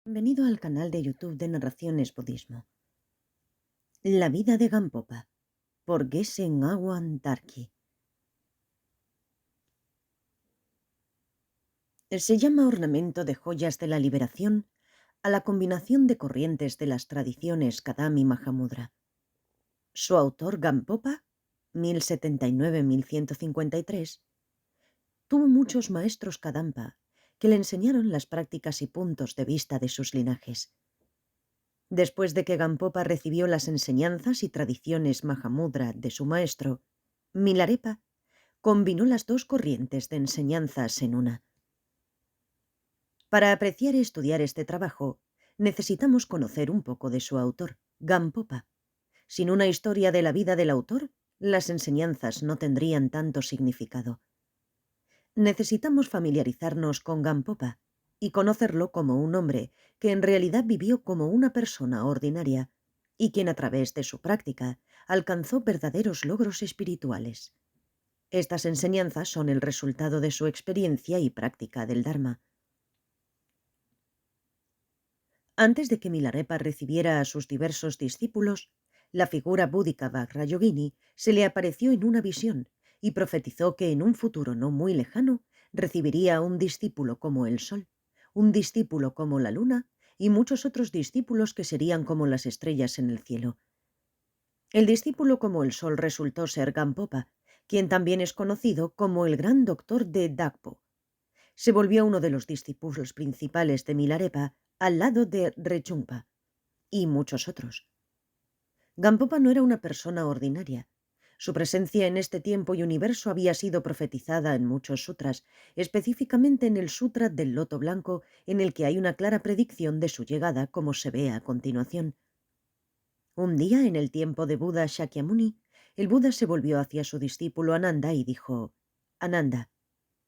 Bienvenido al canal de YouTube de Narraciones Budismo. La vida de Gampopa, por Geshe Ngawang Tarki. Se llama ornamento de joyas de la liberación a la combinación de corrientes de las tradiciones Kadam y Mahamudra. Su autor, Gampopa, 1079-1153, tuvo muchos maestros Kadampa que le enseñaron las prácticas y puntos de vista de sus linajes. Después de que Gampopa recibió las enseñanzas y tradiciones Mahamudra de su maestro, Milarepa combinó las dos corrientes de enseñanzas en una. Para apreciar y estudiar este trabajo, necesitamos conocer un poco de su autor, Gampopa. Sin una historia de la vida del autor, las enseñanzas no tendrían tanto significado. Necesitamos familiarizarnos con Gampopa y conocerlo como un hombre que en realidad vivió como una persona ordinaria y quien a través de su práctica alcanzó verdaderos logros espirituales. Estas enseñanzas son el resultado de su experiencia y práctica del Dharma. Antes de que Milarepa recibiera a sus diversos discípulos, la figura búdica Vajrayogini se le apareció en una visión y profetizó que en un futuro no muy lejano recibiría a un discípulo como el sol, un discípulo como la luna y muchos otros discípulos que serían como las estrellas en el cielo. El discípulo como el sol resultó ser Gampopa, quien también es conocido como el gran doctor de Dakpo. Se volvió uno de los discípulos principales de Milarepa al lado de Rechungpa y muchos otros. Gampopa no era una persona ordinaria. Su presencia en este tiempo y universo había sido profetizada en muchos sutras, específicamente en el Sutra del Loto Blanco, en el que hay una clara predicción de su llegada, como se ve a continuación. Un día, en el tiempo de Buda Shakyamuni, el Buda se volvió hacia su discípulo Ananda y dijo: Ananda,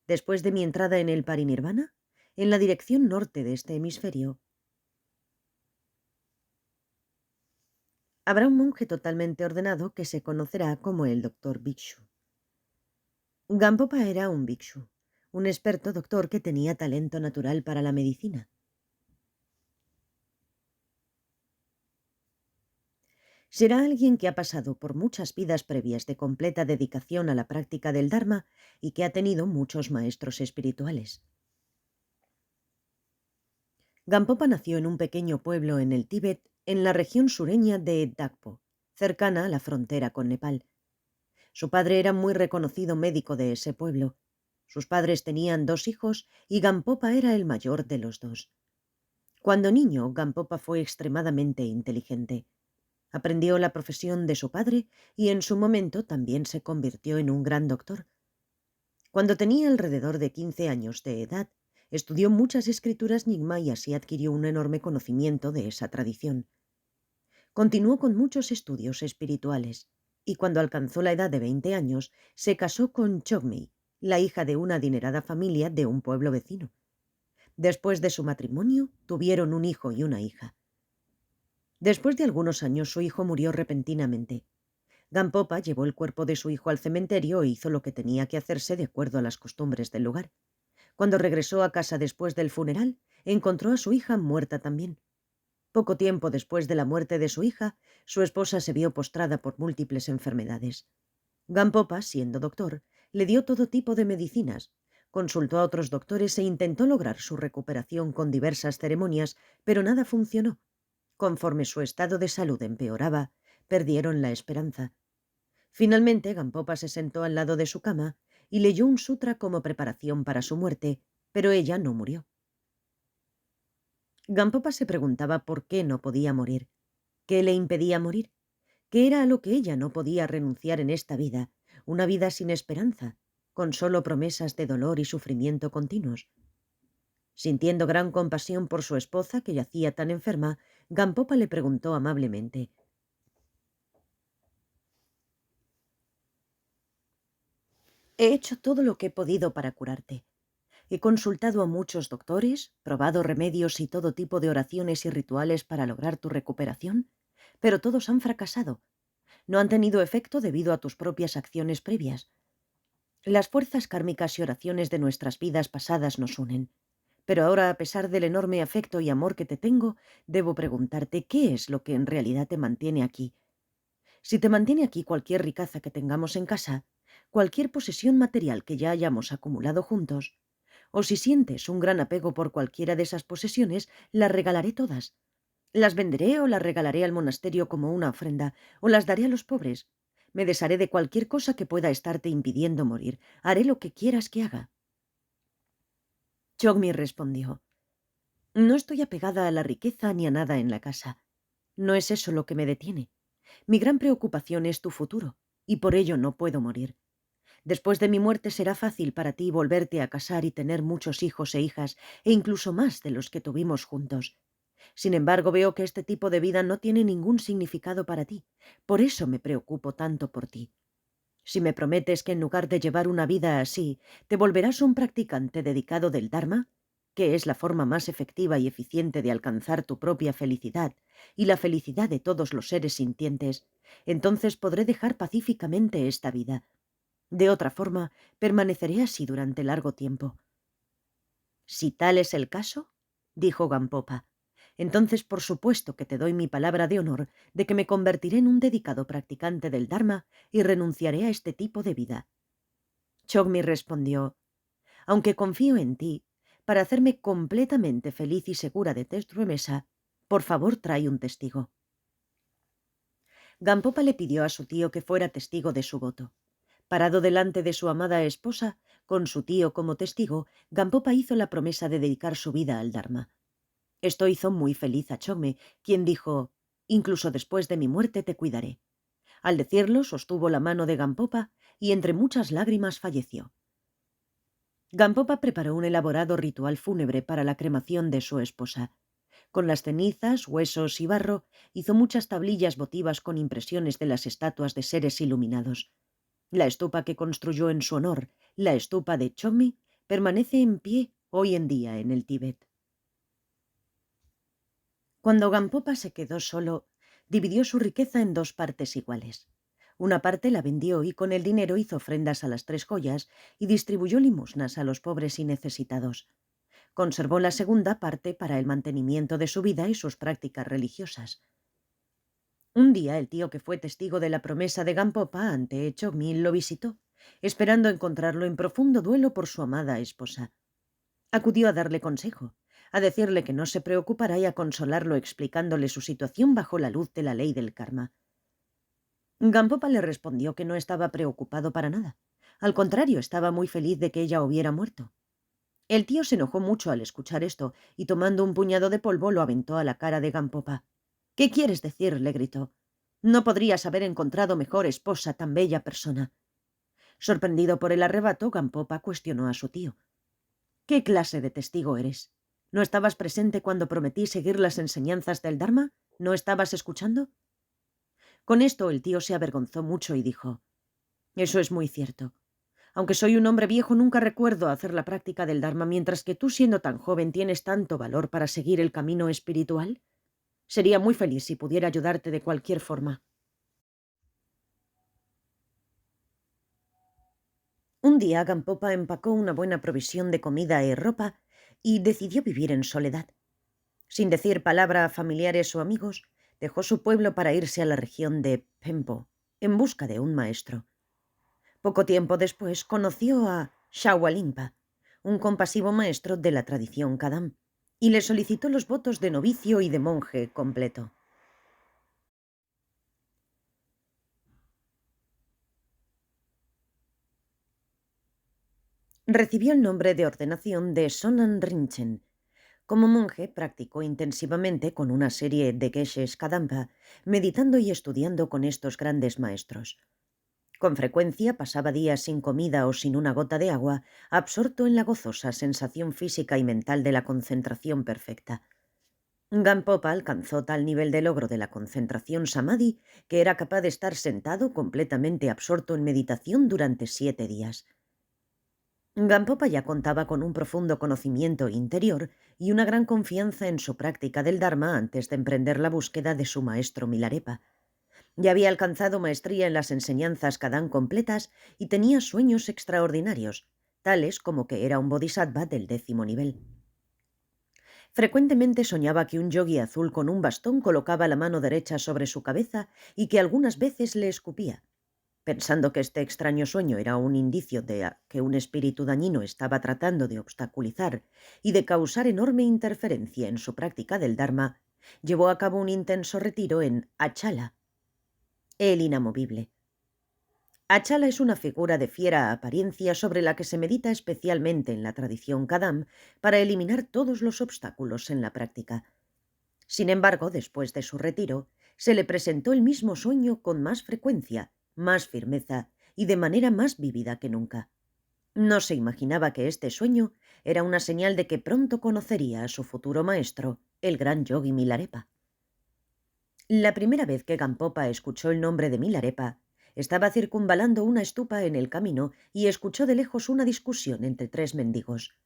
después de mi entrada en el parinirvana, en la dirección norte de este hemisferio, habrá un monje totalmente ordenado que se conocerá como el doctor Bhikshu. Gampopa era un Bhikshu, un experto doctor que tenía talento natural para la medicina. Será alguien que ha pasado por muchas vidas previas de completa dedicación a la práctica del Dharma y que ha tenido muchos maestros espirituales. Gampopa nació en un pequeño pueblo en el Tíbet, en la región sureña de Dakpo, cercana a la frontera con Nepal. Su padre era muy reconocido médico de ese pueblo. Sus padres tenían 2 hijos y Gampopa era el mayor de los 2. Cuando niño, Gampopa fue extremadamente inteligente. Aprendió la profesión de su padre y en su momento también se convirtió en un gran doctor. Cuando tenía alrededor de 15 años de edad, estudió muchas escrituras Nyingma y así adquirió un enorme conocimiento de esa tradición. Continuó con muchos estudios espirituales y cuando alcanzó la edad de 20 años se casó con Chogmei, la hija de una adinerada familia de un pueblo vecino. Después de su matrimonio, tuvieron un hijo y una hija. Después de algunos años, su hijo murió repentinamente. Gampopa llevó el cuerpo de su hijo al cementerio e hizo lo que tenía que hacerse de acuerdo a las costumbres del lugar. Cuando regresó a casa después del funeral, encontró a su hija muerta también. Poco tiempo después de la muerte de su hija, su esposa se vio postrada por múltiples enfermedades. Gampopa, siendo doctor, le dio todo tipo de medicinas, consultó a otros doctores e intentó lograr su recuperación con diversas ceremonias, pero nada funcionó. Conforme su estado de salud empeoraba, perdieron la esperanza. Finalmente, Gampopa se sentó al lado de su cama y leyó un sutra como preparación para su muerte, pero ella no murió. Gampopa se preguntaba por qué no podía morir. ¿Qué le impedía morir? ¿Qué era a lo que ella no podía renunciar en esta vida? Una vida sin esperanza, con solo promesas de dolor y sufrimiento continuos. Sintiendo gran compasión por su esposa, que yacía tan enferma, Gampopa le preguntó amablemente: «He hecho todo lo que he podido para curarte. He consultado a muchos doctores, probado remedios y todo tipo de oraciones y rituales para lograr tu recuperación, pero todos han fracasado. No han tenido efecto debido a tus propias acciones previas. Las fuerzas kármicas y oraciones de nuestras vidas pasadas nos unen, Pero ahora, a pesar del enorme afecto y amor que te tengo, debo preguntarte qué es lo que en realidad te mantiene aquí. Si te mantiene aquí cualquier riqueza que tengamos en casa, cualquier posesión material que ya hayamos acumulado juntos, o si sientes un gran apego por cualquiera de esas posesiones, las regalaré todas. Las venderé o las regalaré al monasterio como una ofrenda, o las daré a los pobres. Me desharé de cualquier cosa que pueda estarte impidiendo morir. Haré lo que quieras que haga. Chogmi respondió: No estoy apegada a la riqueza ni a nada en la casa. No es eso lo que me detiene. Mi gran preocupación es tu futuro, y por ello no puedo morir. Después de mi muerte será fácil para ti volverte a casar y tener muchos hijos e hijas, e incluso más de los que tuvimos juntos. Sin embargo, veo que este tipo de vida no tiene ningún significado para ti. Por eso me preocupo tanto por ti. Si me prometes que en lugar de llevar una vida así, te volverás un practicante dedicado del Dharma, que es la forma más efectiva y eficiente de alcanzar tu propia felicidad y la felicidad de todos los seres sintientes, entonces podré dejar pacíficamente esta vida. De otra forma, permaneceré así durante largo tiempo. Si tal es el caso, dijo Gampopa, entonces por supuesto que te doy mi palabra de honor de que me convertiré en un dedicado practicante del Dharma y renunciaré a este tipo de vida. Chogmi respondió: Aunque confío en ti, para hacerme completamente feliz y segura de tu promesa, por favor trae un testigo. Gampopa le pidió a su tío que fuera testigo de su voto. Parado delante de su amada esposa, con su tío como testigo, Gampopa hizo la promesa de dedicar su vida al Dharma. Esto hizo muy feliz a Chogme, quien dijo: «Incluso después de mi muerte te cuidaré». Al decirlo, sostuvo la mano de Gampopa y entre muchas lágrimas falleció. Gampopa preparó un elaborado ritual fúnebre para la cremación de su esposa. Con las cenizas, huesos y barro, hizo muchas tablillas votivas con impresiones de las estatuas de seres iluminados. La estupa que construyó en su honor, la estupa de Chogmi, permanece en pie hoy en día en el Tíbet. Cuando Gampopa se quedó solo, dividió su riqueza en dos partes iguales. Una parte la vendió y con el dinero hizo ofrendas a las tres joyas y distribuyó limosnas a los pobres y necesitados. Conservó la segunda parte para el mantenimiento de su vida y sus prácticas religiosas. Un día el tío que fue testigo de la promesa de Gampopa ante Chogmi lo visitó, esperando encontrarlo en profundo duelo por su amada esposa. Acudió a darle consejo, a decirle que no se preocupara y a consolarlo explicándole su situación bajo la luz de la ley del karma. Gampopa le respondió que no estaba preocupado para nada. Al contrario, estaba muy feliz de que ella hubiera muerto. El tío se enojó mucho al escuchar esto y tomando un puñado de polvo lo aventó a la cara de Gampopa. «¿Qué quieres decir?», le gritó. «No podrías haber encontrado mejor esposa, tan bella persona». Sorprendido por el arrebato, Gampopa cuestionó a su tío. «¿Qué clase de testigo eres? ¿No estabas presente cuando prometí seguir las enseñanzas del Dharma? ¿No estabas escuchando?». Con esto el tío se avergonzó mucho y dijo: «Eso es muy cierto. Aunque soy un hombre viejo, nunca recuerdo hacer la práctica del Dharma, mientras que tú, siendo tan joven, tienes tanto valor para seguir el camino espiritual. Sería muy feliz si pudiera ayudarte de cualquier forma». Un día Gampopa empacó una buena provisión de comida y ropa y decidió vivir en soledad. Sin decir palabra a familiares o amigos, dejó su pueblo para irse a la región de Pempo, en busca de un maestro. Poco tiempo después conoció a Shawalimpa, un compasivo maestro de la tradición Kadam, y le solicitó los votos de novicio y de monje completo. Recibió el nombre de ordenación de Sonan Rinchen. Como monje, practicó intensivamente con una serie de geshes Kadampa, meditando y estudiando con estos grandes maestros. Con frecuencia pasaba días sin comida o sin una gota de agua, absorto en la gozosa sensación física y mental de la concentración perfecta. Gampopa alcanzó tal nivel de logro de la concentración samadhi que era capaz de estar sentado completamente absorto en meditación durante 7 días. Gampopa ya contaba con un profundo conocimiento interior y una gran confianza en su práctica del Dharma antes de emprender la búsqueda de su maestro Milarepa. Ya había alcanzado maestría en las enseñanzas Kadam completas y tenía sueños extraordinarios, tales como que era un bodhisattva del 10º nivel. Frecuentemente soñaba que un yogui azul con un bastón colocaba la mano derecha sobre su cabeza y que algunas veces le escupía. Pensando que este extraño sueño era un indicio de que un espíritu dañino estaba tratando de obstaculizar y de causar enorme interferencia en su práctica del Dharma, llevó a cabo un intenso retiro en Achala, el inamovible. Achala es una figura de fiera apariencia sobre la que se medita especialmente en la tradición Kadam para eliminar todos los obstáculos en la práctica. Sin embargo, después de su retiro, se le presentó el mismo sueño con más frecuencia, más firmeza y de manera más vívida que nunca. No se imaginaba que este sueño era una señal de que pronto conocería a su futuro maestro, el gran yogi Milarepa. La primera vez que Gampopa escuchó el nombre de Milarepa, estaba circunvalando una estupa en el camino y escuchó de lejos una discusión entre tres mendigos.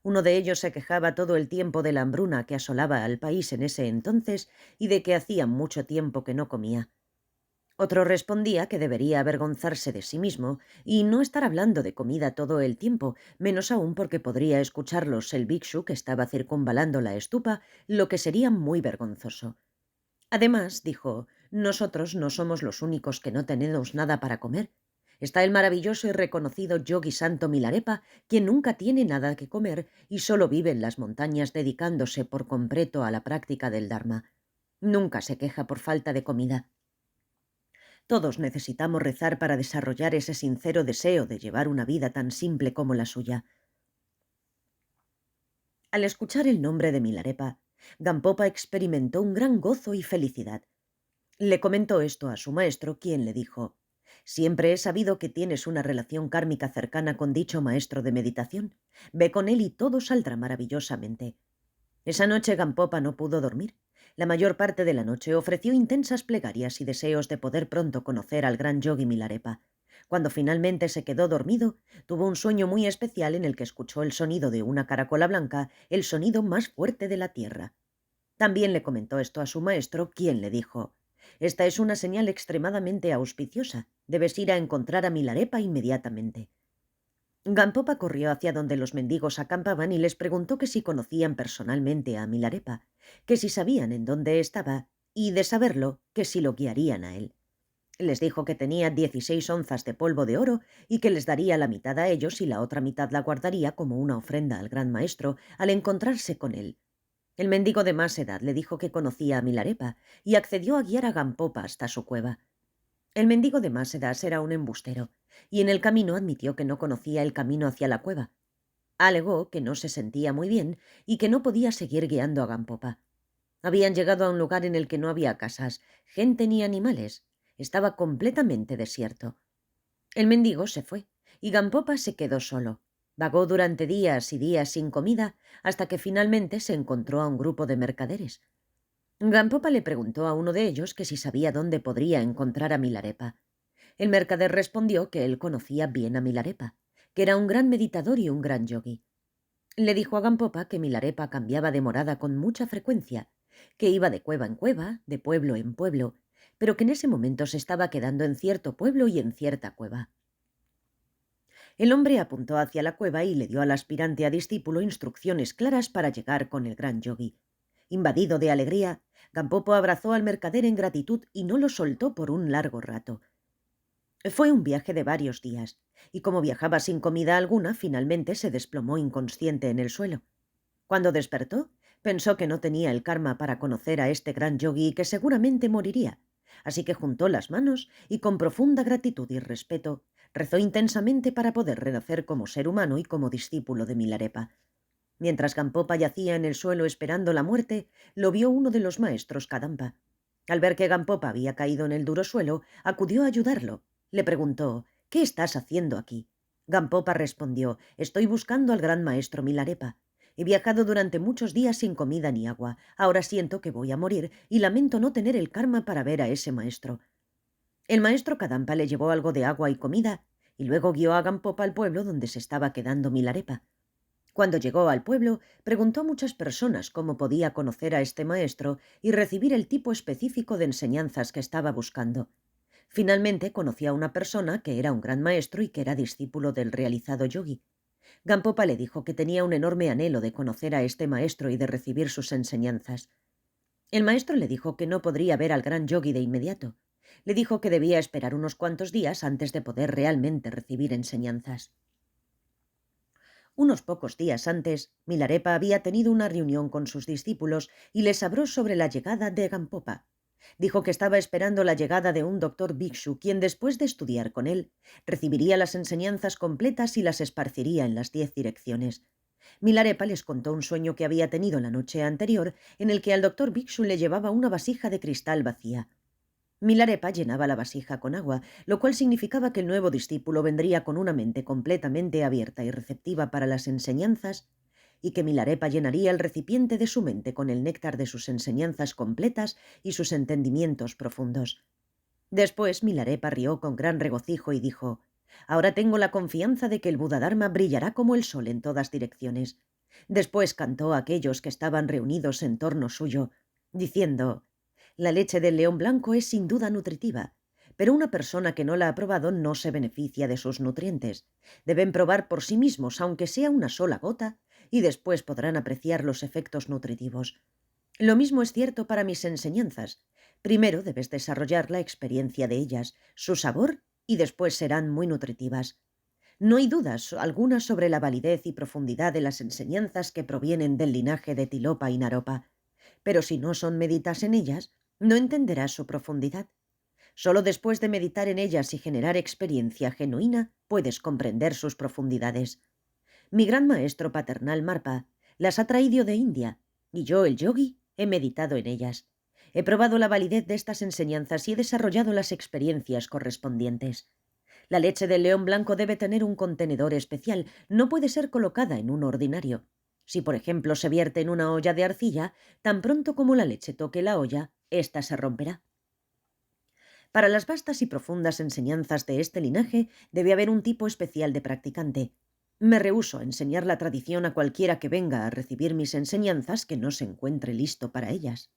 Uno de ellos se quejaba todo el tiempo de la hambruna que asolaba al país en ese entonces y de que hacía mucho tiempo que no comía. Otro respondía que debería avergonzarse de sí mismo y no estar hablando de comida todo el tiempo, menos aún porque podría escucharlos el bhikshu que estaba circunvalando la estupa, lo que sería muy vergonzoso. Además, dijo, nosotros no somos los únicos que no tenemos nada para comer. Está el maravilloso y reconocido Yogi Santo Milarepa, quien nunca tiene nada que comer y solo vive en las montañas dedicándose por completo a la práctica del Dharma. Nunca se queja por falta de comida. Todos necesitamos rezar para desarrollar ese sincero deseo de llevar una vida tan simple como la suya. Al escuchar el nombre de Milarepa, Gampopa experimentó un gran gozo y felicidad. Le comentó esto a su maestro, quien le dijo: «Siempre he sabido que tienes una relación kármica cercana con dicho maestro de meditación. Ve con él y todo saldrá maravillosamente». Esa noche Gampopa no pudo dormir. La mayor parte de la noche ofreció intensas plegarias y deseos de poder pronto conocer al gran yogi Milarepa. Cuando finalmente se quedó dormido, tuvo un sueño muy especial en el que escuchó el sonido de una caracola blanca, el sonido más fuerte de la tierra. También le comentó esto a su maestro, quien le dijo: «Esta es una señal extremadamente auspiciosa. Debes ir a encontrar a Milarepa inmediatamente». Gampopa corrió hacia donde los mendigos acampaban y les preguntó que si conocían personalmente a Milarepa, que si sabían en dónde estaba y, de saberlo, que si lo guiarían a él. Les dijo que tenía 16 onzas de polvo de oro y que les daría la mitad a ellos y la otra mitad la guardaría como una ofrenda al gran maestro al encontrarse con él. El mendigo de más edad le dijo que conocía a Milarepa y accedió a guiar a Gampopa hasta su cueva. El mendigo de más edad era un embustero, y en el camino admitió que no conocía el camino hacia la cueva. Alegó que no se sentía muy bien y que no podía seguir guiando a Gampopa. Habían llegado a un lugar en el que no había casas, gente ni animales. Estaba completamente desierto. El mendigo se fue, y Gampopa se quedó solo. Vagó durante días y días sin comida, hasta que finalmente se encontró a un grupo de mercaderes. Gampopa le preguntó a uno de ellos que si sabía dónde podría encontrar a Milarepa. El mercader respondió que él conocía bien a Milarepa, que era un gran meditador y un gran yogi. Le dijo a Gampopa que Milarepa cambiaba de morada con mucha frecuencia, que iba de cueva en cueva, de pueblo en pueblo, pero que en ese momento se estaba quedando en cierto pueblo y en cierta cueva. El hombre apuntó hacia la cueva y le dio al aspirante a discípulo instrucciones claras para llegar con el gran yogi. Invadido de alegría, Gampopa abrazó al mercader en gratitud y no lo soltó por un largo rato. Fue un viaje de varios días, y como viajaba sin comida alguna, finalmente se desplomó inconsciente en el suelo. Cuando despertó, pensó que no tenía el karma para conocer a este gran yogi y que seguramente moriría, así que juntó las manos y con profunda gratitud y respeto rezó intensamente para poder renacer como ser humano y como discípulo de Milarepa. Mientras Gampopa yacía en el suelo esperando la muerte, lo vio uno de los maestros Kadampa. Al ver que Gampopa había caído en el duro suelo, acudió a ayudarlo. Le preguntó: «¿Qué estás haciendo aquí?». Gampopa respondió: «Estoy buscando al gran maestro Milarepa. He viajado durante muchos días sin comida ni agua. Ahora siento que voy a morir y lamento no tener el karma para ver a ese maestro». El maestro Kadampa le llevó algo de agua y comida y luego guió a Gampopa al pueblo donde se estaba quedando Milarepa. Cuando llegó al pueblo, preguntó a muchas personas cómo podía conocer a este maestro y recibir el tipo específico de enseñanzas que estaba buscando. Finalmente conoció a una persona que era un gran maestro y que era discípulo del realizado yogi. Gampopa le dijo que tenía un enorme anhelo de conocer a este maestro y de recibir sus enseñanzas. El maestro le dijo que no podría ver al gran yogi de inmediato. Le dijo que debía esperar unos cuantos días antes de poder realmente recibir enseñanzas. Unos pocos días antes, Milarepa había tenido una reunión con sus discípulos y les habló sobre la llegada de Gampopa. Dijo que estaba esperando la llegada de un doctor Bhikshu, quien después de estudiar con él, recibiría las enseñanzas completas y las esparciría en las 10 direcciones. Milarepa les contó un sueño que había tenido la noche anterior, en el que al doctor Bhikshu le llevaba una vasija de cristal vacía. Milarepa llenaba la vasija con agua, lo cual significaba que el nuevo discípulo vendría con una mente completamente abierta y receptiva para las enseñanzas, y que Milarepa llenaría el recipiente de su mente con el néctar de sus enseñanzas completas y sus entendimientos profundos. Después Milarepa rió con gran regocijo y dijo: «Ahora tengo la confianza de que el Buddha-dharma brillará como el sol en todas direcciones». Después cantó a aquellos que estaban reunidos en torno suyo, diciendo: «La leche del león blanco es sin duda nutritiva, pero una persona que no la ha probado no se beneficia de sus nutrientes. Deben probar por sí mismos, aunque sea una sola gota, y después podrán apreciar los efectos nutritivos. Lo mismo es cierto para mis enseñanzas. Primero debes desarrollar la experiencia de ellas, su sabor, y después serán muy nutritivas. No hay dudas alguna sobre la validez y profundidad de las enseñanzas que provienen del linaje de Tilopa y Naropa, pero si no son meditas en ellas, no entenderás su profundidad. Solo después de meditar en ellas y generar experiencia genuina puedes comprender sus profundidades. Mi gran maestro paternal Marpa las ha traído de India, y yo, el yogi, he meditado en ellas. He probado la validez de estas enseñanzas y he desarrollado las experiencias correspondientes. La leche del león blanco debe tener un contenedor especial, no puede ser colocada en uno ordinario. Si, por ejemplo, se vierte en una olla de arcilla, tan pronto como la leche toque la olla, ésta se romperá. Para las vastas y profundas enseñanzas de este linaje debe haber un tipo especial de practicante. Me rehúso a enseñar la tradición a cualquiera que venga a recibir mis enseñanzas que no se encuentre listo para ellas.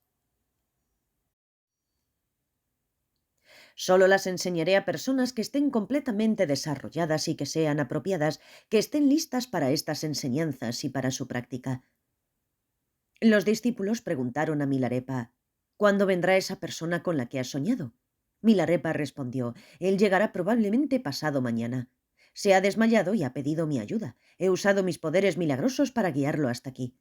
Solo las enseñaré a personas que estén completamente desarrolladas y que sean apropiadas, que estén listas para estas enseñanzas y para su práctica». Los discípulos preguntaron a Milarepa: «¿Cuándo vendrá esa persona con la que has soñado?». Milarepa respondió: «Él llegará probablemente pasado mañana. Se ha desmayado y ha pedido mi ayuda. He usado mis poderes milagrosos para guiarlo hasta aquí».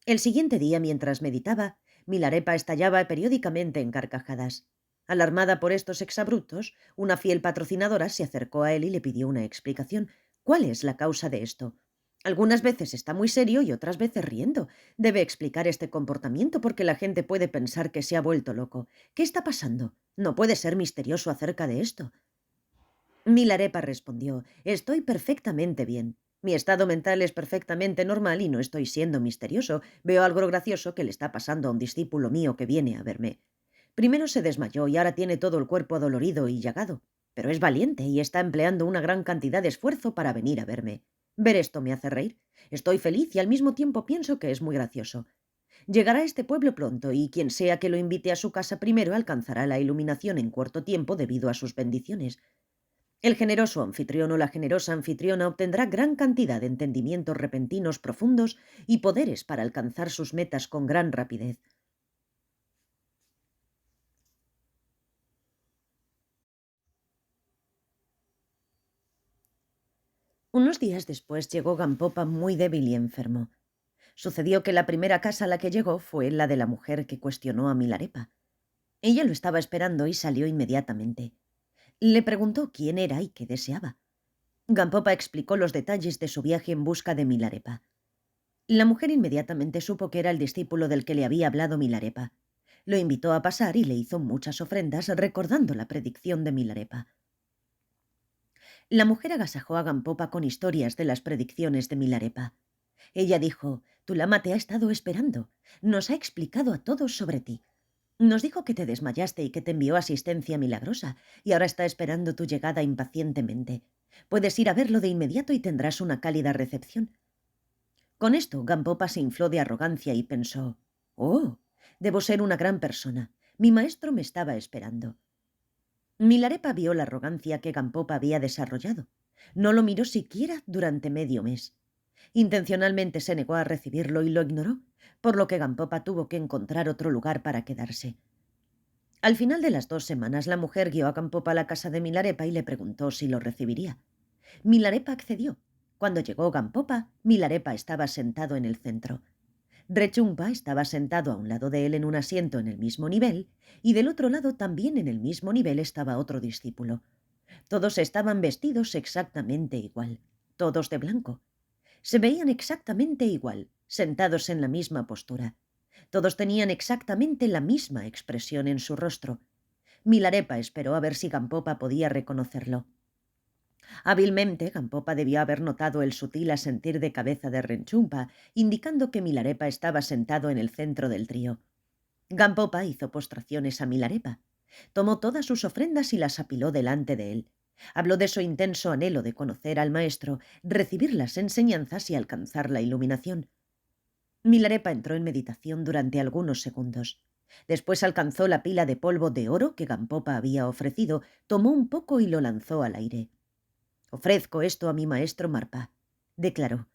El siguiente día, mientras meditaba, Milarepa estallaba periódicamente en carcajadas. Alarmada por estos exabruptos, una fiel patrocinadora se acercó a él y le pidió una explicación. «¿Cuál es la causa de esto? Algunas veces está muy serio y otras veces riendo. Debe explicar este comportamiento porque la gente puede pensar que se ha vuelto loco. ¿Qué está pasando? No puede ser misterioso acerca de esto». Milarepa respondió: «Estoy perfectamente bien. Mi estado mental es perfectamente normal y no estoy siendo misterioso. Veo algo gracioso que le está pasando a un discípulo mío que viene a verme. Primero se desmayó y ahora tiene todo el cuerpo dolorido y llagado, pero es valiente y está empleando una gran cantidad de esfuerzo para venir a verme. Ver esto me hace reír. Estoy feliz y al mismo tiempo pienso que es muy gracioso. Llegará a este pueblo pronto y quien sea que lo invite a su casa primero alcanzará la iluminación en corto tiempo debido a sus bendiciones. El generoso anfitrión o la generosa anfitriona obtendrá gran cantidad de entendimientos repentinos profundos y poderes para alcanzar sus metas con gran rapidez». Unos días después llegó Gampopa muy débil y enfermo. Sucedió que la primera casa a la que llegó fue la de la mujer que cuestionó a Milarepa. Ella lo estaba esperando y salió inmediatamente. Le preguntó quién era y qué deseaba. Gampopa explicó los detalles de su viaje en busca de Milarepa. La mujer inmediatamente supo que era el discípulo del que le había hablado Milarepa. Lo invitó a pasar y le hizo muchas ofrendas recordando la predicción de Milarepa. La mujer agasajó a Gampopa con historias de las predicciones de Milarepa. Ella dijo: «Tu lama te ha estado esperando. Nos ha explicado a todos sobre ti. Nos dijo que te desmayaste y que te envió asistencia milagrosa, y ahora está esperando tu llegada impacientemente. Puedes ir a verlo de inmediato y tendrás una cálida recepción». Con esto, Gampopa se infló de arrogancia y pensó: «Oh, debo ser una gran persona. Mi maestro me estaba esperando». Milarepa vio la arrogancia que Gampopa había desarrollado. No lo miró siquiera durante medio mes. Intencionalmente se negó a recibirlo y lo ignoró, por lo que Gampopa tuvo que encontrar otro lugar para quedarse. Al final de las 2 semanas, la mujer guió a Gampopa a la casa de Milarepa y le preguntó si lo recibiría. Milarepa accedió. Cuando llegó Gampopa, Milarepa estaba sentado en el centro. Rechumpa estaba sentado a un lado de él en un asiento en el mismo nivel, y del otro lado también en el mismo nivel estaba otro discípulo. Todos estaban vestidos exactamente igual, todos de blanco. Se veían exactamente igual, sentados en la misma postura. Todos tenían exactamente la misma expresión en su rostro. Milarepa esperó a ver si Gampopa podía reconocerlo. Hábilmente, Gampopa debió haber notado el sutil asentir de cabeza de Renchumpa, indicando que Milarepa estaba sentado en el centro del trío. Gampopa hizo postraciones a Milarepa. Tomó todas sus ofrendas y las apiló delante de él. Habló de su intenso anhelo de conocer al maestro, recibir las enseñanzas y alcanzar la iluminación. Milarepa entró en meditación durante algunos segundos. Después alcanzó la pila de polvo de oro que Gampopa había ofrecido, tomó un poco y lo lanzó al aire. «Ofrezco esto a mi maestro Marpa», declaró.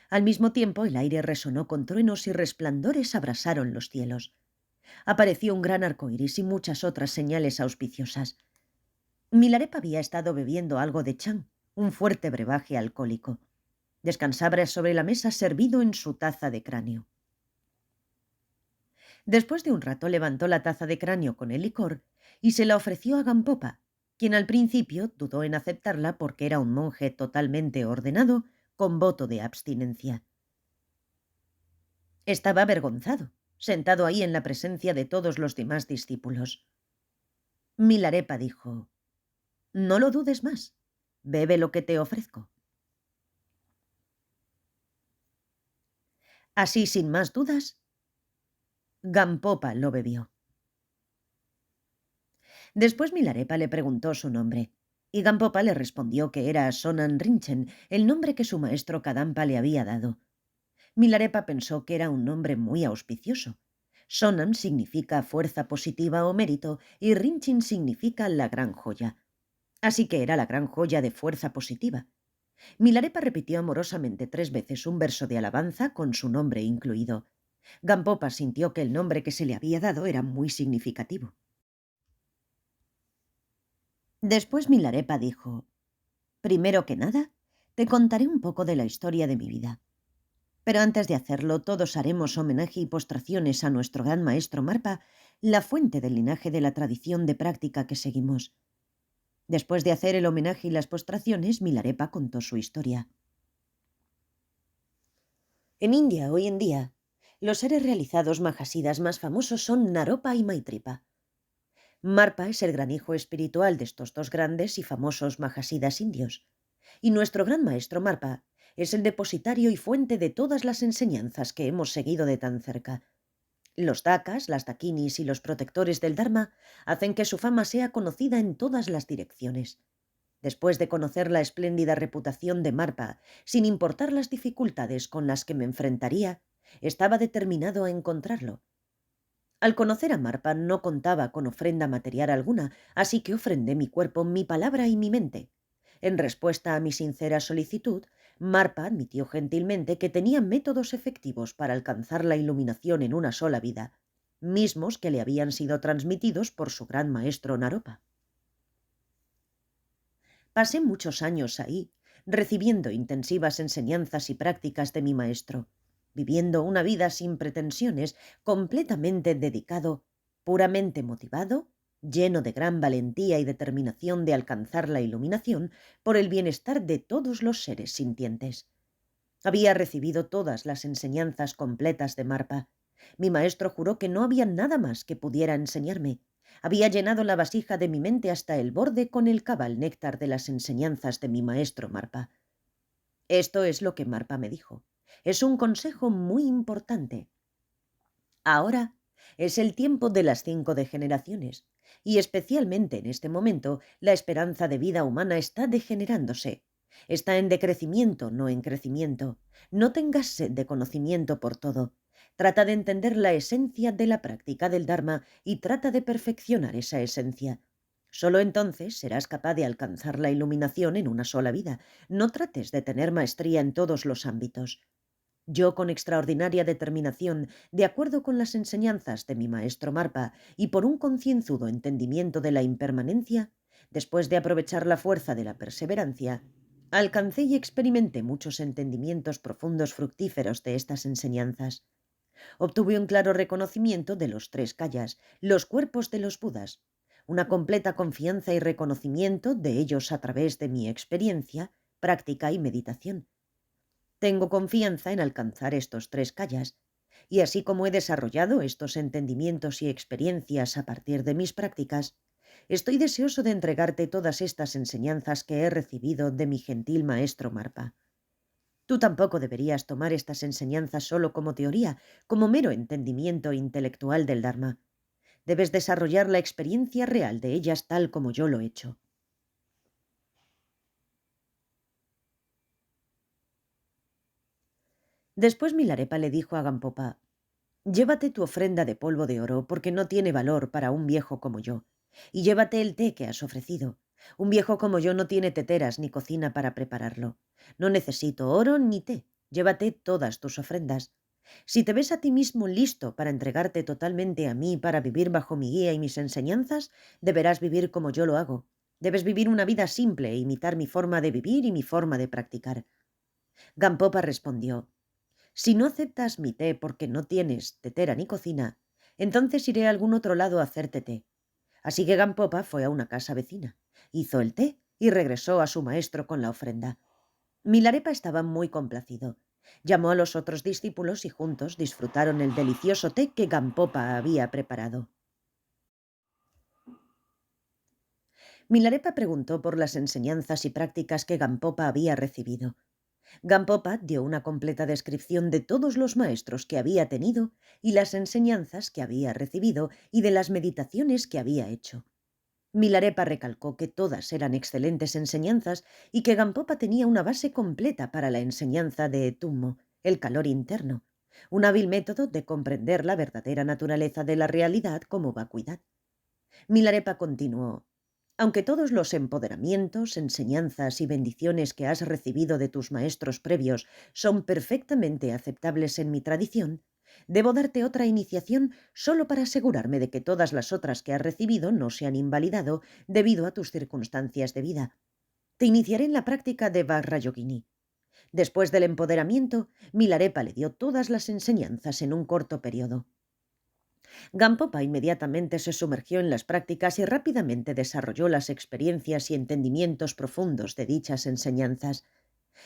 Al mismo tiempo, el aire resonó con truenos y resplandores abrasaron los cielos. Apareció un gran arcoíris y muchas otras señales auspiciosas. Milarepa había estado bebiendo algo de chan, un fuerte brebaje alcohólico. Descansaba sobre la mesa servido en su taza de cráneo. Después de un rato levantó la taza de cráneo con el licor y se la ofreció a Gampopa, quien al principio dudó en aceptarla porque era un monje totalmente ordenado, con voto de abstinencia. Estaba avergonzado, sentado ahí en la presencia de todos los demás discípulos. Milarepa dijo: «No lo dudes más. Bebe lo que te ofrezco». Así, sin más dudas, Gampopa lo bebió. Después Milarepa le preguntó su nombre, y Gampopa le respondió que era Sonan Rinchen, el nombre que su maestro Kadampa le había dado. Milarepa pensó que era un nombre muy auspicioso. Sonan significa fuerza positiva o mérito, y Rinchen significa la gran joya. Así que era la gran joya de fuerza positiva. Milarepa repitió amorosamente 3 veces un verso de alabanza con su nombre incluido. Gampopa sintió que el nombre que se le había dado era muy significativo. Después Milarepa dijo: «Primero que nada, te contaré un poco de la historia de mi vida. Pero antes de hacerlo, todos haremos homenaje y postraciones a nuestro gran maestro Marpa, la fuente del linaje de la tradición de práctica que seguimos». Después de hacer el homenaje y las postraciones, Milarepa contó su historia. En India, hoy en día, los seres realizados mahasidas más famosos son Naropa y Maitripa. Marpa es el gran hijo espiritual de estos dos grandes y famosos mahasidas indios, y nuestro gran maestro Marpa es el depositario y fuente de todas las enseñanzas que hemos seguido de tan cerca. Los dakas, las dakinis y los protectores del Dharma hacen que su fama sea conocida en todas las direcciones. Después de conocer la espléndida reputación de Marpa, sin importar las dificultades con las que me enfrentaría, estaba determinado a encontrarlo. Al conocer a Marpa no contaba con ofrenda material alguna, así que ofrendé mi cuerpo, mi palabra y mi mente. En respuesta a mi sincera solicitud, Marpa admitió gentilmente que tenía métodos efectivos para alcanzar la iluminación en una sola vida, mismos que le habían sido transmitidos por su gran maestro Naropa. Pasé muchos años ahí, recibiendo intensivas enseñanzas y prácticas de mi maestro, viviendo una vida sin pretensiones, completamente dedicado, puramente motivado, lleno de gran valentía y determinación de alcanzar la iluminación por el bienestar de todos los seres sintientes. Había recibido todas las enseñanzas completas de Marpa. Mi maestro juró que no había nada más que pudiera enseñarme. Había llenado la vasija de mi mente hasta el borde con el cabal néctar de las enseñanzas de mi maestro Marpa. Esto es lo que Marpa me dijo. Es un consejo muy importante. Ahora es el tiempo de las 5 degeneraciones, y especialmente en este momento la esperanza de vida humana está degenerándose. Está en decrecimiento, no en crecimiento. No tengas sed de conocimiento por todo. Trata de entender la esencia de la práctica del Dharma y trata de perfeccionar esa esencia. Solo entonces serás capaz de alcanzar la iluminación en una sola vida. No trates de tener maestría en todos los ámbitos. Yo, con extraordinaria determinación, de acuerdo con las enseñanzas de mi maestro Marpa y por un concienzudo entendimiento de la impermanencia, después de aprovechar la fuerza de la perseverancia, alcancé y experimenté muchos entendimientos profundos fructíferos de estas enseñanzas. Obtuve un claro reconocimiento de los tres kayas, los cuerpos de los Budas, una completa confianza y reconocimiento de ellos a través de mi experiencia, práctica y meditación. Tengo confianza en alcanzar estos tres kayas, y así como he desarrollado estos entendimientos y experiencias a partir de mis prácticas, estoy deseoso de entregarte todas estas enseñanzas que he recibido de mi gentil maestro Marpa. Tú tampoco deberías tomar estas enseñanzas solo como teoría, como mero entendimiento intelectual del Dharma. Debes desarrollar la experiencia real de ellas tal como yo lo he hecho. Después Milarepa le dijo a Gampopa: llévate tu ofrenda de polvo de oro porque no tiene valor para un viejo como yo. Y llévate el té que has ofrecido. Un viejo como yo no tiene teteras ni cocina para prepararlo. No necesito oro ni té. Llévate todas tus ofrendas. Si te ves a ti mismo listo para entregarte totalmente a mí, para vivir bajo mi guía y mis enseñanzas, deberás vivir como yo lo hago. Debes vivir una vida simple e imitar mi forma de vivir y mi forma de practicar. Gampopa respondió: si no aceptas mi té porque no tienes tetera ni cocina, entonces iré a algún otro lado a hacerte té. Así que Gampopa fue a una casa vecina, hizo el té y regresó a su maestro con la ofrenda. Milarepa estaba muy complacido. Llamó a los otros discípulos y juntos disfrutaron el delicioso té que Gampopa había preparado. Milarepa preguntó por las enseñanzas y prácticas que Gampopa había recibido. Gampopa dio una completa descripción de todos los maestros que había tenido y las enseñanzas que había recibido y de las meditaciones que había hecho. Milarepa recalcó que todas eran excelentes enseñanzas y que Gampopa tenía una base completa para la enseñanza de Tummo, el calor interno, un hábil método de comprender la verdadera naturaleza de la realidad como vacuidad. Milarepa continuó: aunque todos los empoderamientos, enseñanzas y bendiciones que has recibido de tus maestros previos son perfectamente aceptables en mi tradición, debo darte otra iniciación solo para asegurarme de que todas las otras que has recibido no se han invalidado debido a tus circunstancias de vida. Te iniciaré en la práctica de Vajrayogini. Después del empoderamiento, Milarepa le dio todas las enseñanzas en un corto periodo. Gampopa inmediatamente se sumergió en las prácticas y rápidamente desarrolló las experiencias y entendimientos profundos de dichas enseñanzas.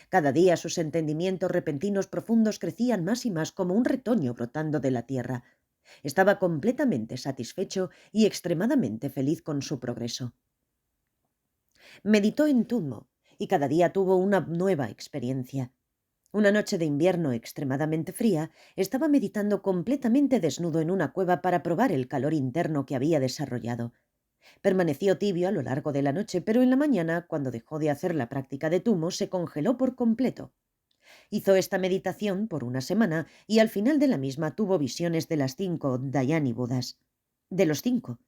Cada día sus entendimientos repentinos profundos crecían más y más como un retoño brotando de la tierra. Estaba completamente satisfecho y extremadamente feliz con su progreso. Meditó en Tummo y cada día tuvo una nueva experiencia. Una noche de invierno extremadamente fría, estaba meditando completamente desnudo en una cueva para probar el calor interno que había desarrollado. Permaneció tibio a lo largo de la noche, pero en la mañana, cuando dejó de hacer la práctica de Tumo, se congeló por completo. Hizo esta meditación por una semana y al final de la misma tuvo visiones de las 5 Dhyani Budas. De los 5.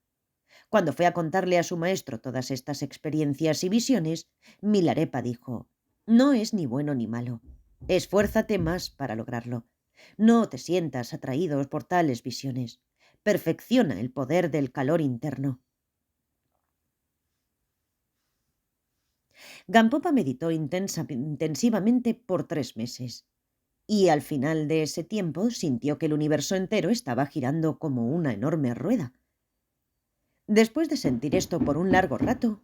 Cuando fue a contarle a su maestro todas estas experiencias y visiones, Milarepa dijo: no es ni bueno ni malo. Esfuérzate más para lograrlo. No te sientas atraído por tales visiones. Perfecciona el poder del calor interno. Gampopa meditó intensivamente por 3 meses. Y al final de ese tiempo sintió que el universo entero estaba girando como una enorme rueda. Después de sentir esto por un largo rato,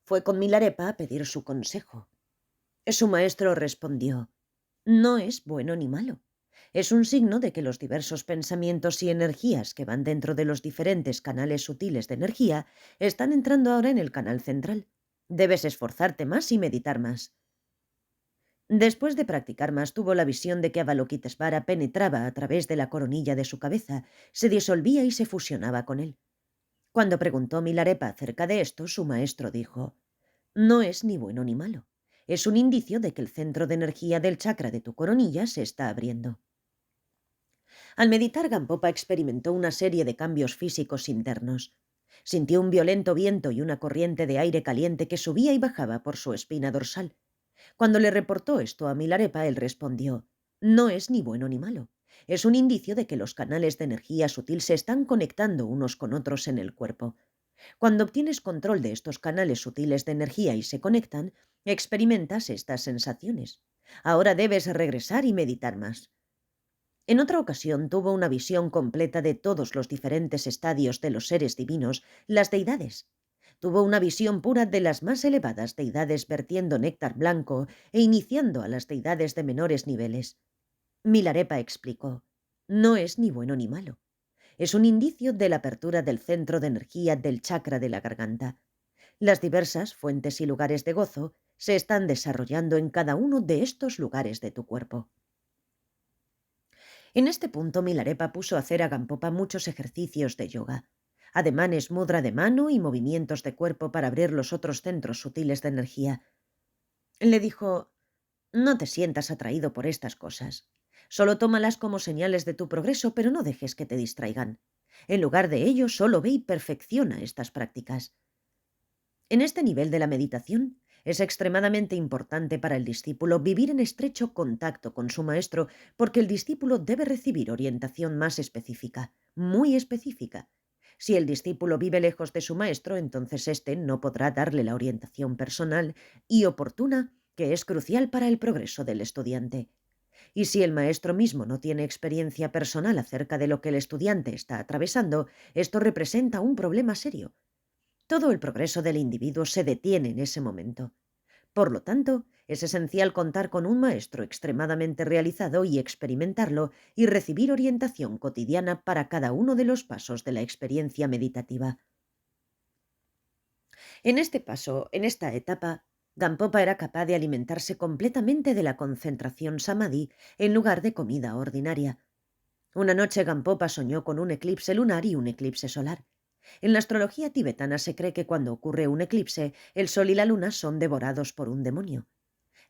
fue con Milarepa a pedir su consejo. Su maestro respondió: no es bueno ni malo. Es un signo de que los diversos pensamientos y energías que van dentro de los diferentes canales sutiles de energía están entrando ahora en el canal central. Debes esforzarte más y meditar más. Después de practicar más, tuvo la visión de que Avalokitesvara penetraba a través de la coronilla de su cabeza, se disolvía y se fusionaba con él. Cuando preguntó Milarepa acerca de esto, su maestro dijo: no es ni bueno ni malo. Es un indicio de que el centro de energía del chakra de tu coronilla se está abriendo. Al meditar, Gampopa experimentó una serie de cambios físicos internos. Sintió un violento viento y una corriente de aire caliente que subía y bajaba por su espina dorsal. Cuando le reportó esto a Milarepa, él respondió: no es ni bueno ni malo. Es un indicio de que los canales de energía sutil se están conectando unos con otros en el cuerpo. Cuando obtienes control de estos canales sutiles de energía y se conectan, experimentas estas sensaciones. Ahora debes regresar y meditar más. En otra ocasión tuvo una visión completa de todos los diferentes estadios de los seres divinos, las deidades. Tuvo una visión pura de las más elevadas deidades vertiendo néctar blanco e iniciando a las deidades de menores niveles. Milarepa explicó: no es ni bueno ni malo. Es un indicio de la apertura del centro de energía del chakra de la garganta. Las diversas fuentes y lugares de gozo se están desarrollando en cada uno de estos lugares de tu cuerpo. En este punto, Milarepa puso a hacer a Gampopa muchos ejercicios de yoga, ademanes mudra de mano y movimientos de cuerpo para abrir los otros centros sutiles de energía. Le dijo: no te sientas atraído por estas cosas. Solo tómalas como señales de tu progreso, pero no dejes que te distraigan. En lugar de ello, solo ve y perfecciona estas prácticas. En este nivel de la meditación, es extremadamente importante para el discípulo vivir en estrecho contacto con su maestro, porque el discípulo debe recibir orientación más específica, muy específica. Si el discípulo vive lejos de su maestro, entonces éste no podrá darle la orientación personal y oportuna que es crucial para el progreso del estudiante. Y si el maestro mismo no tiene experiencia personal acerca de lo que el estudiante está atravesando, esto representa un problema serio. Todo el progreso del individuo se detiene en ese momento. Por lo tanto, es esencial contar con un maestro extremadamente realizado y experimentarlo y recibir orientación cotidiana para cada uno de los pasos de la experiencia meditativa. En este paso, en esta etapa, Gampopa era capaz de alimentarse completamente de la concentración samadhi en lugar de comida ordinaria. Una noche Gampopa soñó con un eclipse lunar y un eclipse solar. En la astrología tibetana se cree que cuando ocurre un eclipse, el sol y la luna son devorados por un demonio.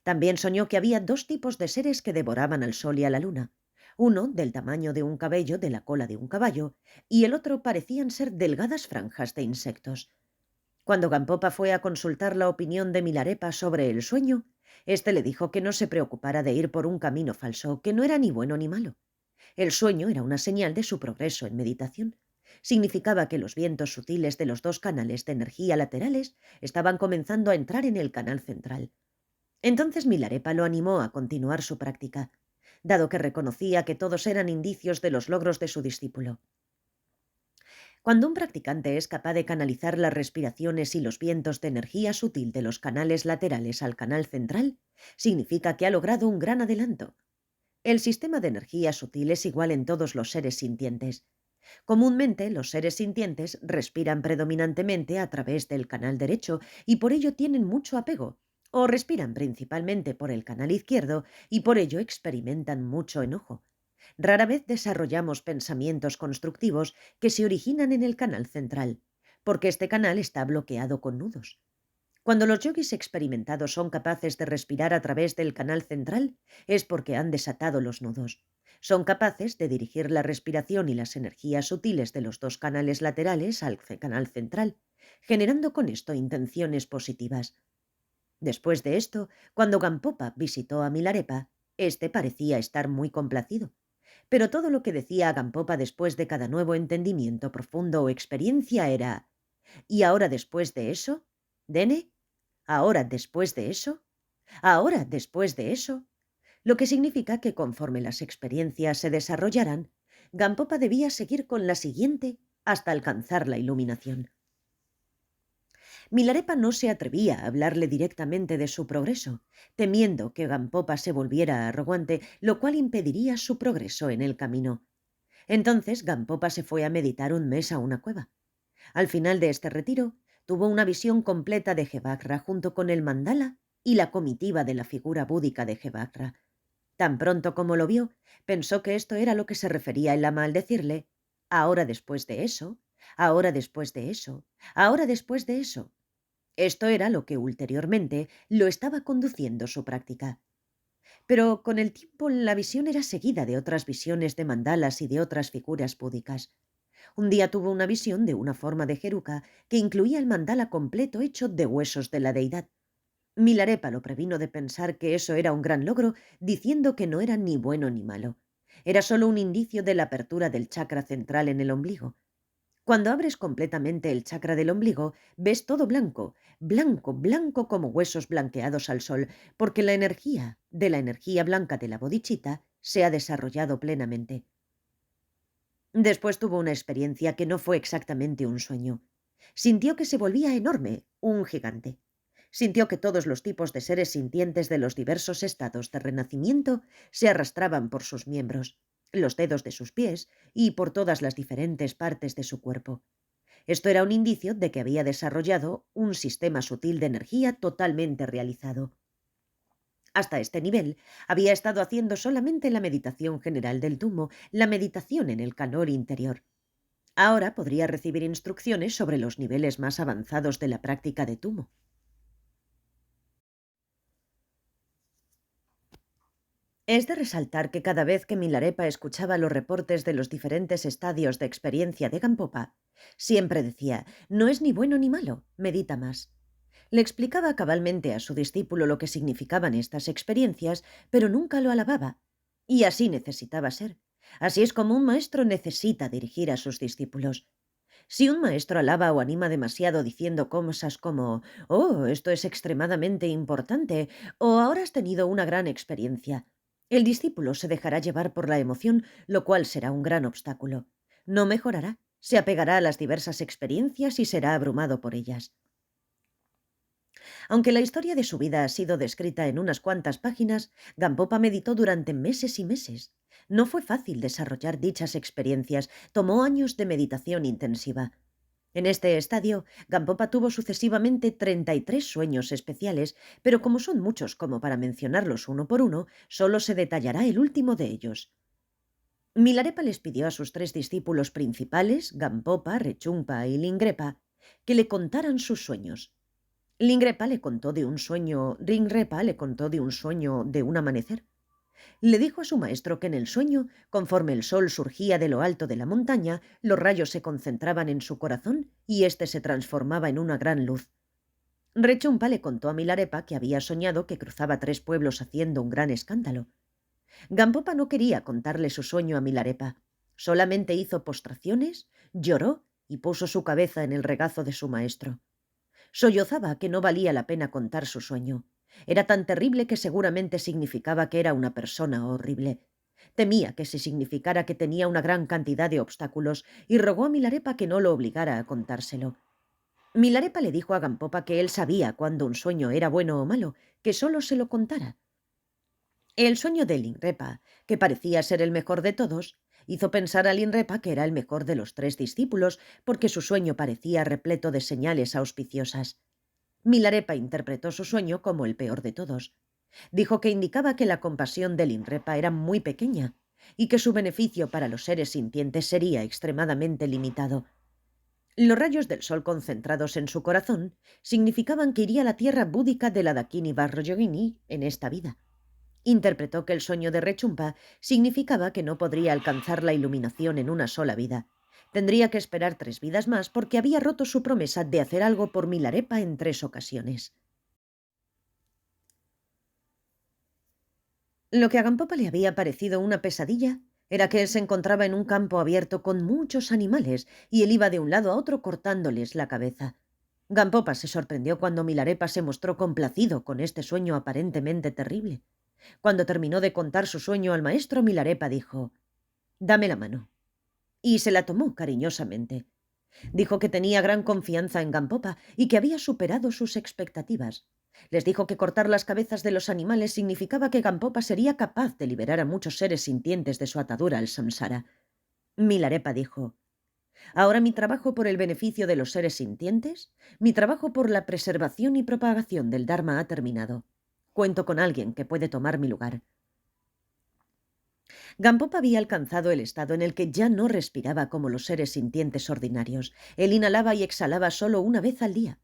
También soñó que había dos tipos de seres que devoraban al sol y a la luna. Uno del tamaño de un cabello de la cola de un caballo, y el otro parecían ser delgadas franjas de insectos. Cuando Gampopa fue a consultar la opinión de Milarepa sobre el sueño, éste le dijo que no se preocupara de ir por un camino falso, que no era ni bueno ni malo. El sueño era una señal de su progreso en meditación. Significaba que los vientos sutiles de los dos canales de energía laterales estaban comenzando a entrar en el canal central. Entonces Milarepa lo animó a continuar su práctica, dado que reconocía que todos eran indicios de los logros de su discípulo. Cuando un practicante es capaz de canalizar las respiraciones y los vientos de energía sutil de los canales laterales al canal central, significa que ha logrado un gran adelanto. El sistema de energía sutil es igual en todos los seres sintientes. Comúnmente, los seres sintientes respiran predominantemente a través del canal derecho y por ello tienen mucho apego, o respiran principalmente por el canal izquierdo y por ello experimentan mucho enojo. Rara vez desarrollamos pensamientos constructivos que se originan en el canal central, porque este canal está bloqueado con nudos. Cuando los yogis experimentados son capaces de respirar a través del canal central, es porque han desatado los nudos. Son capaces de dirigir la respiración y las energías sutiles de los dos canales laterales al canal central, generando con esto intenciones positivas. Después de esto, cuando Gampopa visitó a Milarepa, este parecía estar muy complacido. Pero todo lo que decía a Gampopa después de cada nuevo entendimiento profundo o experiencia era: ¿y ahora después de eso? ¿Dene? ¿Ahora después de eso? ¿Ahora después de eso? Lo que significa que conforme las experiencias se desarrollaran, Gampopa debía seguir con la siguiente hasta alcanzar la iluminación. Milarepa no se atrevía a hablarle directamente de su progreso, temiendo que Gampopa se volviera arrogante, lo cual impediría su progreso en el camino. Entonces Gampopa se fue a meditar un mes a una cueva. Al final de este retiro, tuvo una visión completa de Jevakra junto con el mandala y la comitiva de la figura búdica de Jevakra. Tan pronto como lo vio, pensó que esto era lo que se refería el lama al decirle: ahora después de eso, ahora después de eso, ahora después de eso. Esto era lo que ulteriormente lo estaba conduciendo su práctica. Pero con el tiempo la visión era seguida de otras visiones de mandalas y de otras figuras búdicas. Un día tuvo una visión de una forma de jeruca que incluía el mandala completo hecho de huesos de la deidad. Milarepa lo previno de pensar que eso era un gran logro, diciendo que no era ni bueno ni malo. Era solo un indicio de la apertura del chakra central en el ombligo. Cuando abres completamente el chakra del ombligo, ves todo blanco, blanco, blanco como huesos blanqueados al sol, porque la energía blanca de la bodichita se ha desarrollado plenamente. Después tuvo una experiencia que no fue exactamente un sueño. Sintió que se volvía enorme, un gigante. Sintió que todos los tipos de seres sintientes de los diversos estados de renacimiento se arrastraban por sus miembros, los dedos de sus pies y por todas las diferentes partes de su cuerpo. Esto era un indicio de que había desarrollado un sistema sutil de energía totalmente realizado. Hasta este nivel había estado haciendo solamente la meditación general del tumo, la meditación en el calor interior. Ahora podría recibir instrucciones sobre los niveles más avanzados de la práctica de tumo. Es de resaltar que cada vez que Milarepa escuchaba los reportes de los diferentes estadios de experiencia de Gampopa, siempre decía: no es ni bueno ni malo, medita más. Le explicaba cabalmente a su discípulo lo que significaban estas experiencias, pero nunca lo alababa. Y así necesitaba ser. Así es como un maestro necesita dirigir a sus discípulos. Si un maestro alaba o anima demasiado diciendo cosas como: oh, esto es extremadamente importante, o ahora has tenido una gran experiencia, el discípulo se dejará llevar por la emoción, lo cual será un gran obstáculo. No mejorará, se apegará a las diversas experiencias y será abrumado por ellas. Aunque la historia de su vida ha sido descrita en unas cuantas páginas, Gampopa meditó durante meses y meses. No fue fácil desarrollar dichas experiencias, tomó años de meditación intensiva. En este estadio, Gampopa tuvo sucesivamente 33 sueños especiales, pero como son muchos como para mencionarlos uno por uno, solo se detallará el último de ellos. Milarepa les pidió a sus tres discípulos principales, Gampopa, Rechumpa y Lingrepa, que le contaran sus sueños. Ringrepa le contó de un sueño de un amanecer. Le dijo a su maestro que en el sueño, conforme el sol surgía de lo alto de la montaña, los rayos se concentraban en su corazón y éste se transformaba en una gran luz. Rechumpa le contó a Milarepa que había soñado que cruzaba 3 pueblos haciendo un gran escándalo. Gampopa no quería contarle su sueño a Milarepa. Solamente hizo postraciones, lloró y puso su cabeza en el regazo de su maestro. Sollozaba que no valía la pena contar su sueño. Era tan terrible que seguramente significaba que era una persona horrible. Temía que se significara que tenía una gran cantidad de obstáculos y rogó a Milarepa que no lo obligara a contárselo. Milarepa le dijo a Gampopa que él sabía cuándo un sueño era bueno o malo, que solo se lo contara. El sueño de Lingrepa, que parecía ser el mejor de todos, hizo pensar a Lingrepa que era el mejor de los 3 discípulos, porque su sueño parecía repleto de señales auspiciosas. Milarepa interpretó su sueño como el peor de todos. Dijo que indicaba que la compasión de Lingrepa era muy pequeña y que su beneficio para los seres sintientes sería extremadamente limitado. Los rayos del sol concentrados en su corazón significaban que iría a la tierra búdica de la Dakini Barro Yogini en esta vida. Interpretó que el sueño de Rechumpa significaba que no podría alcanzar la iluminación en una sola vida. Tendría que esperar 3 vidas más porque había roto su promesa de hacer algo por Milarepa en 3 ocasiones. Lo que a Gampopa le había parecido una pesadilla era que él se encontraba en un campo abierto con muchos animales y él iba de un lado a otro cortándoles la cabeza. Gampopa se sorprendió cuando Milarepa se mostró complacido con este sueño aparentemente terrible. Cuando terminó de contar su sueño al maestro, Milarepa dijo: «Dame la mano». Y se la tomó cariñosamente. Dijo que tenía gran confianza en Gampopa y que había superado sus expectativas. Les dijo que cortar las cabezas de los animales significaba que Gampopa sería capaz de liberar a muchos seres sintientes de su atadura al samsara. Milarepa dijo: «Ahora mi trabajo por el beneficio de los seres sintientes, mi trabajo por la preservación y propagación del Dharma ha terminado. Cuento con alguien que puede tomar mi lugar». Gampopa había alcanzado el estado en el que ya no respiraba como los seres sintientes ordinarios. Él inhalaba y exhalaba solo una vez al día.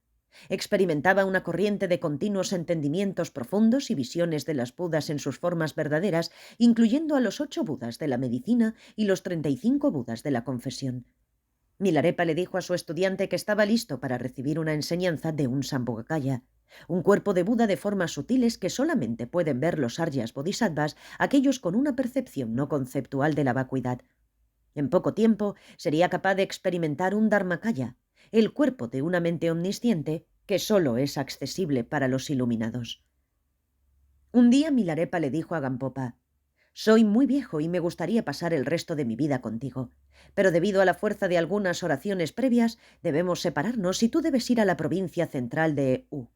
Experimentaba una corriente de continuos entendimientos profundos y visiones de las Budas en sus formas verdaderas, incluyendo a los 8 Budas de la medicina y los 35 Budas de la confesión. Milarepa le dijo a su estudiante que estaba listo para recibir una enseñanza de un Sambhogakaya, un cuerpo de Buda de formas sutiles que solamente pueden ver los Aryas Bodhisattvas, aquellos con una percepción no conceptual de la vacuidad. En poco tiempo sería capaz de experimentar un Dharmakaya, el cuerpo de una mente omnisciente que solo es accesible para los iluminados. Un día Milarepa le dijo a Gampopa: «Soy muy viejo y me gustaría pasar el resto de mi vida contigo, pero debido a la fuerza de algunas oraciones previas debemos separarnos y tú debes ir a la provincia central de U».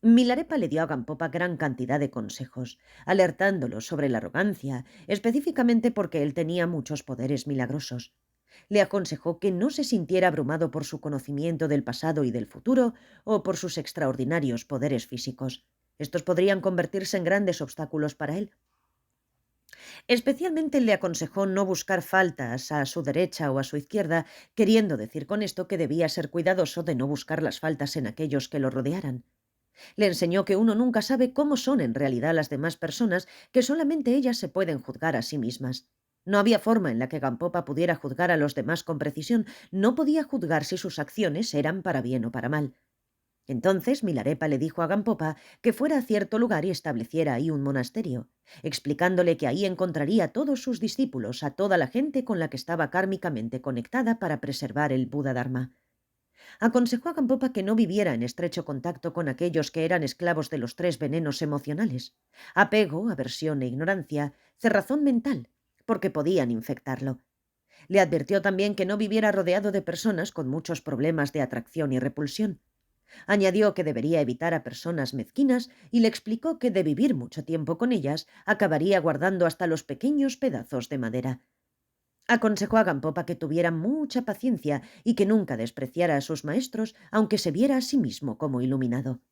Milarepa le dio a Gampopa gran cantidad de consejos, alertándolo sobre la arrogancia, específicamente porque él tenía muchos poderes milagrosos. Le aconsejó que no se sintiera abrumado por su conocimiento del pasado y del futuro o por sus extraordinarios poderes físicos. Estos podrían convertirse en grandes obstáculos para él. Especialmente le aconsejó no buscar faltas a su derecha o a su izquierda, queriendo decir con esto que debía ser cuidadoso de no buscar las faltas en aquellos que lo rodearan. Le enseñó que uno nunca sabe cómo son en realidad las demás personas, que solamente ellas se pueden juzgar a sí mismas. No había forma en la que Gampopa pudiera juzgar a los demás con precisión, no podía juzgar si sus acciones eran para bien o para mal. Entonces Milarepa le dijo a Gampopa que fuera a cierto lugar y estableciera ahí un monasterio, explicándole que ahí encontraría a todos sus discípulos, a toda la gente con la que estaba kármicamente conectada para preservar el Buda Dharma. Aconsejó a Gampopa que no viviera en estrecho contacto con aquellos que eran esclavos de los 3 venenos emocionales: apego, aversión e ignorancia, cerrazón mental, porque podían infectarlo. Le advirtió también que no viviera rodeado de personas con muchos problemas de atracción y repulsión. Añadió que debería evitar a personas mezquinas y le explicó que de vivir mucho tiempo con ellas acabaría guardando hasta los pequeños pedazos de madera. Aconsejó a Gampopa que tuviera mucha paciencia y que nunca despreciara a sus maestros, aunque se viera a sí mismo como iluminado.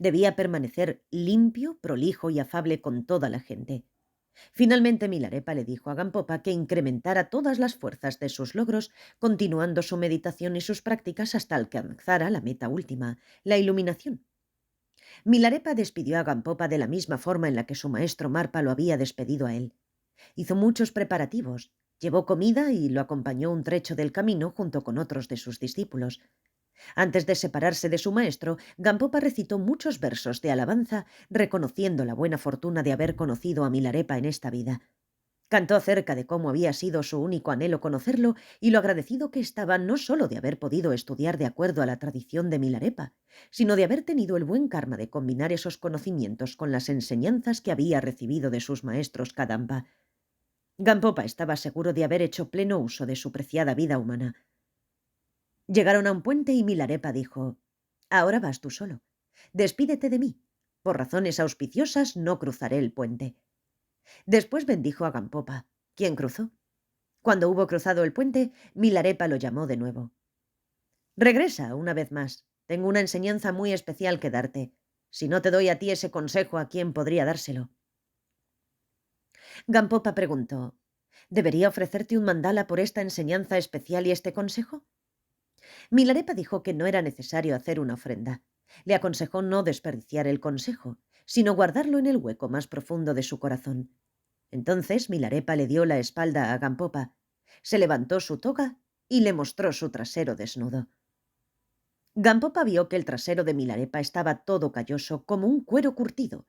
Debía permanecer limpio, prolijo y afable con toda la gente. Finalmente Milarepa le dijo a Gampopa que incrementara todas las fuerzas de sus logros, continuando su meditación y sus prácticas hasta alcanzar la meta última, la iluminación. Milarepa despidió a Gampopa de la misma forma en la que su maestro Marpa lo había despedido a él. Hizo muchos preparativos, llevó comida y lo acompañó un trecho del camino junto con otros de sus discípulos. Antes de separarse de su maestro, Gampopa recitó muchos versos de alabanza, reconociendo la buena fortuna de haber conocido a Milarepa en esta vida. Cantó acerca de cómo había sido su único anhelo conocerlo y lo agradecido que estaba no solo de haber podido estudiar de acuerdo a la tradición de Milarepa, sino de haber tenido el buen karma de combinar esos conocimientos con las enseñanzas que había recibido de sus maestros Kadampa. Gampopa estaba seguro de haber hecho pleno uso de su preciada vida humana. Llegaron a un puente y Milarepa dijo: «Ahora vas tú solo. Despídete de mí. Por razones auspiciosas no cruzaré el puente». Después bendijo a Gampopa, quien cruzó. Cuando hubo cruzado el puente, Milarepa lo llamó de nuevo. «Regresa una vez más. Tengo una enseñanza muy especial que darte. Si no te doy a ti ese consejo, ¿a quién podría dárselo?». Gampopa preguntó: «¿Debería ofrecerte un mandala por esta enseñanza especial y este consejo?». Milarepa dijo que no era necesario hacer una ofrenda. Le aconsejó no desperdiciar el consejo, sino guardarlo en el hueco más profundo de su corazón. Entonces Milarepa le dio la espalda a Gampopa, se levantó su toga y le mostró su trasero desnudo. Gampopa vio que el trasero de Milarepa estaba todo calloso como un cuero curtido.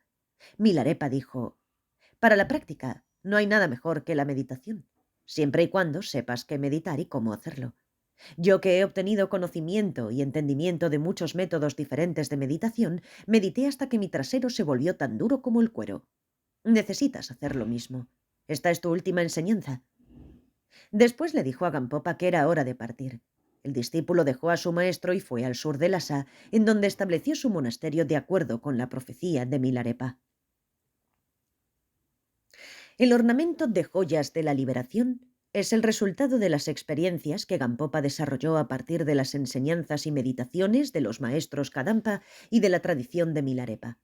Milarepa dijo: «Para la práctica no hay nada mejor que la meditación, siempre y cuando sepas qué meditar y cómo hacerlo. Yo, que he obtenido conocimiento y entendimiento de muchos métodos diferentes de meditación, medité hasta que mi trasero se volvió tan duro como el cuero. Necesitas hacer lo mismo. Esta es tu última enseñanza». Después le dijo a Gampopa que era hora de partir. El discípulo dejó a su maestro y fue al sur de Lhasa, en donde estableció su monasterio de acuerdo con la profecía de Milarepa. El ornamento de joyas de la liberación es el resultado de las experiencias que Gampopa desarrolló a partir de las enseñanzas y meditaciones de los maestros Kadampa y de la tradición de Milarepa.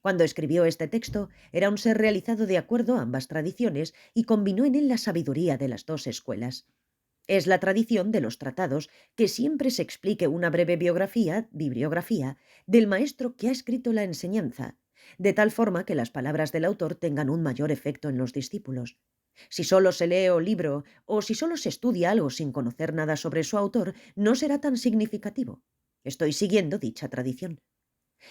Cuando escribió este texto, era un ser realizado de acuerdo a ambas tradiciones y combinó en él la sabiduría de las dos escuelas. Es la tradición de los tratados que siempre se explique una breve bibliografía del maestro que ha escrito la enseñanza, de tal forma que las palabras del autor tengan un mayor efecto en los discípulos. Si solo se lee o libro o si solo se estudia algo sin conocer nada sobre su autor, no será tan significativo. Estoy siguiendo dicha tradición.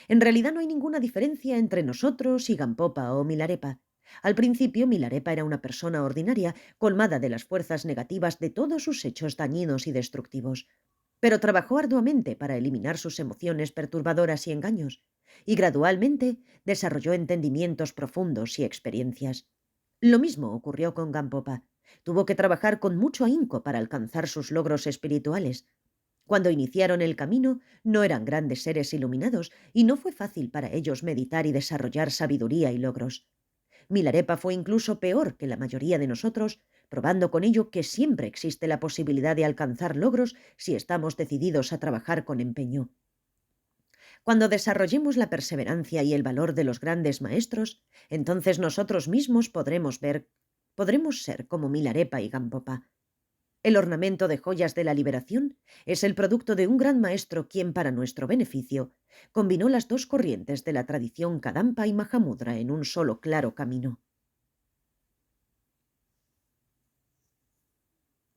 En realidad no hay ninguna diferencia entre nosotros y Gampopa o Milarepa. Al principio, Milarepa era una persona ordinaria, colmada de las fuerzas negativas de todos sus hechos dañinos y destructivos. Pero trabajó arduamente para eliminar sus emociones perturbadoras y engaños, y gradualmente desarrolló entendimientos profundos y experiencias. Lo mismo ocurrió con Gampopa. Tuvo que trabajar con mucho ahínco para alcanzar sus logros espirituales. Cuando iniciaron el camino, no eran grandes seres iluminados y no fue fácil para ellos meditar y desarrollar sabiduría y logros. Milarepa fue incluso peor que la mayoría de nosotros, probando con ello que siempre existe la posibilidad de alcanzar logros si estamos decididos a trabajar con empeño. Cuando desarrollemos la perseverancia y el valor de los grandes maestros, entonces nosotros mismos podremos ser como Milarepa y Gampopa. El ornamento de joyas de la liberación es el producto de un gran maestro quien, para nuestro beneficio, combinó las dos corrientes de la tradición Kadampa y Mahamudra en un solo claro camino.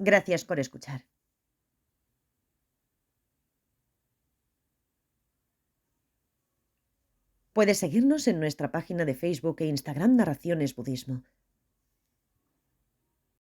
Gracias por escuchar. Puedes seguirnos en nuestra página de Facebook e Instagram Narraciones Budismo.